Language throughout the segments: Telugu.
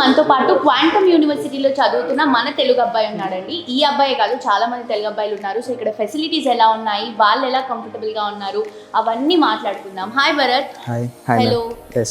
మనతో పాటు క్వాంటమ్ యూనివర్సిటీలో చదువుతున్న మన తెలుగు అబ్బాయి ఉన్నాడండి. ఈ అబ్బాయి కాదు, చాలా మంది తెలుగు అబ్బాయిలు ఉన్నారు. సో ఇక్కడ ఫెసిలిటీస్ ఎలా ఉన్నాయి, వాళ్ళు ఎలా కంఫర్టబుల్గా ఉన్నారు, అవన్నీ మాట్లాడుకుందాం. హాయ్ భరత్. హాయ్. హలో.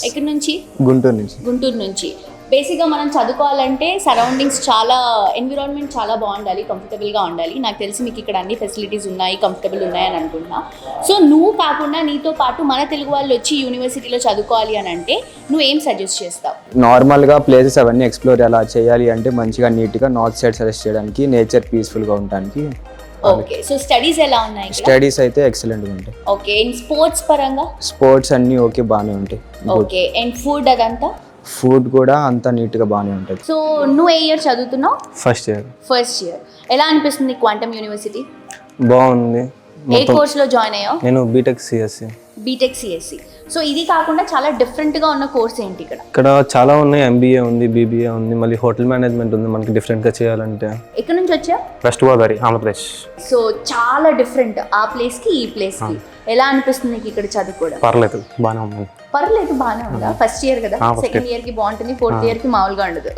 ఎక్కడి నుంచి? గుంటూరు నుంచి. బేసిక్గా మనం చదువుకోవాలంటే సరౌండింగ్స్ చాలా, ఎన్విరాన్మెంట్ చాలా బాగుండాలి, కంఫర్టబుల్గా ఉండాలి. నాకు తెలిసి మీకు ఇక్కడ అన్ని ఫెసిలిటీస్ ఉన్నాయి, కంఫర్టబుల్ ఉన్నాయని అనుకుంటున్నా. సో నువ్వు కాకుండా నీతో పాటు మన తెలుగు వాళ్ళు వచ్చి యూనివర్సిటీలో చదువుకోవాలి అని అంటే నువ్వు ఏం సజెస్ట్ చేస్తావు? నార్మల్గా ప్లేసెస్ అవన్నీ ఎక్స్ప్లోర్ ఎలా చేయాలి అంటే మంచిగా నీట్గా నార్త్ సైడ్ సజెస్ట్ చేయడానికి, నేచర్ పీస్ఫుల్గా ఉండడానికి. ఓకే. సో స్టడీస్ ఎలా ఉన్నాయి? స్టడీస్ అయితే ఎక్సలెంట్గా ఉంటాయి. ఓకే. అండ్ స్పోర్ట్స్ పరంగా? స్పోర్ట్స్ అన్నీ ఓకే, బాగానే ఉంటాయి. ఓకే. అండ్ ఫుడ్ అదంతా? ఫుడ్ కూడా అంతా నీట్గా బాగానే ఉంటుంది. సో నువ్వు ఏ ఇయర్ చదువుతున్నావు? First year. ఎలా అనిపిస్తుంది క్వాంటమ్ యూనివర్సిటీ? బాగుంది. ఏ కోర్స్లో జాయిన్ అయ్యావు? నేను బీటెక్ సిఎస్సి. సో ఇది కాకుండా చాలా డిఫరెంట్గా ఉన్న కోర్స్ ఏంటి ఇక్కడ? ఇక్కడ చాలా ఉన్నాయి. ఎంబీఏ ఉంది, బీబీఏ ఉంది, మళ్ళీ హోటల్ మేనేజ్మెంట్ ఉంది. మనకి డిఫరెంట్గా చేయాలంటే. ఎక్కడి నుంచి వచ్చా? వెస్ట్ గోదావరి, ఆంధ్రప్రదేశ్. సో చాలా డిఫరెంట్ ఆ ప్లేస్కి ఈ ప్లేస్కి. ఎలా అనిపిస్తుంది నీకు ఇక్కడ చదువుకోవడం? పర్లేదు, బాగానే ఉంది. బాగానే ఉందా? ఫస్ట్ ఇయర్ కదా, సెకండ్ ఇయర్కి బాగుంటుంది, ఫోర్త్ ఇయర్కి మామూలుగా ఉండదు.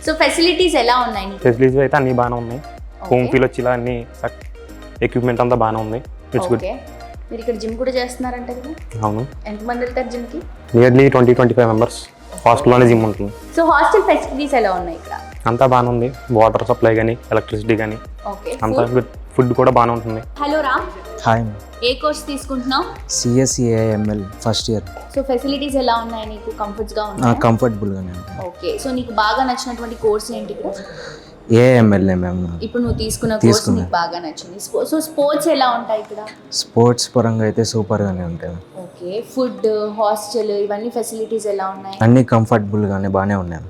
సో ఫెసిలిటీస్ ఎలా ఉన్నాయి? ఫెసిలిటీస్ అయితే అన్ని బాగానే ఉన్నాయి. హోమ్ ఫీల్ వచ్చి ఇలా అన్ని ఎక్విప్మెంట్ అంతా బాగానే ఉంది. It's good. మీరు ఇక్కడ జిమ్ కూడా చేస్తున్నారంట కదా? అవును. ఎంతమంది వెళ్తారు జిమ్కి? Nearly 20-25 members. హాస్టల్లోనే జిమ్ ఉంటుంది. సో హాస్టల్ ఫెసిలిటీస్ ఎలా ఉన్నాయి ఇక్కడ? అంతా బాగానే ఉంది. వాటర్ సప్లై కానీ, ఎలక్ట్రిసిటీ కానీ అంతా గుడ్. ఫుడ్ కూడా బాగానే ఉంటుంది. హలో రామ్. హాయ్. ఏ కోర్స్ తీసుకుంటున్నావు? CSE AIML first year. So facilities ఎలా ఉన్నాయి నీకు? కంఫర్ట్గా ఉన్నాయి? కంఫర్టబుల్గానే ఉంటాయి. ఓకే. సో నీకు బాగా నచ్చినటువంటి కోర్స్ ఏంటి ఇక్కడ? ఏఎంఎల్ఏ మ్యామ్. ఇప్పుడు నువ్వు తీసుకున్న కోర్స్ నీకు బాగా నచ్చింది. సో స్పోర్ట్స్ ఎలా ఉంటాయి ఇక్కడ? స్పోర్ట్స్ పరంగా అయితే సూపర్గానే ఉంటాయి. ఓకే. ఫుడ్, హాస్టల్, ఇవన్నీ ఫెసిలిటీస్ ఎలా ఉన్నాయి? అన్ని కంఫర్టబుల్గానే బాగానే ఉన్నాయి.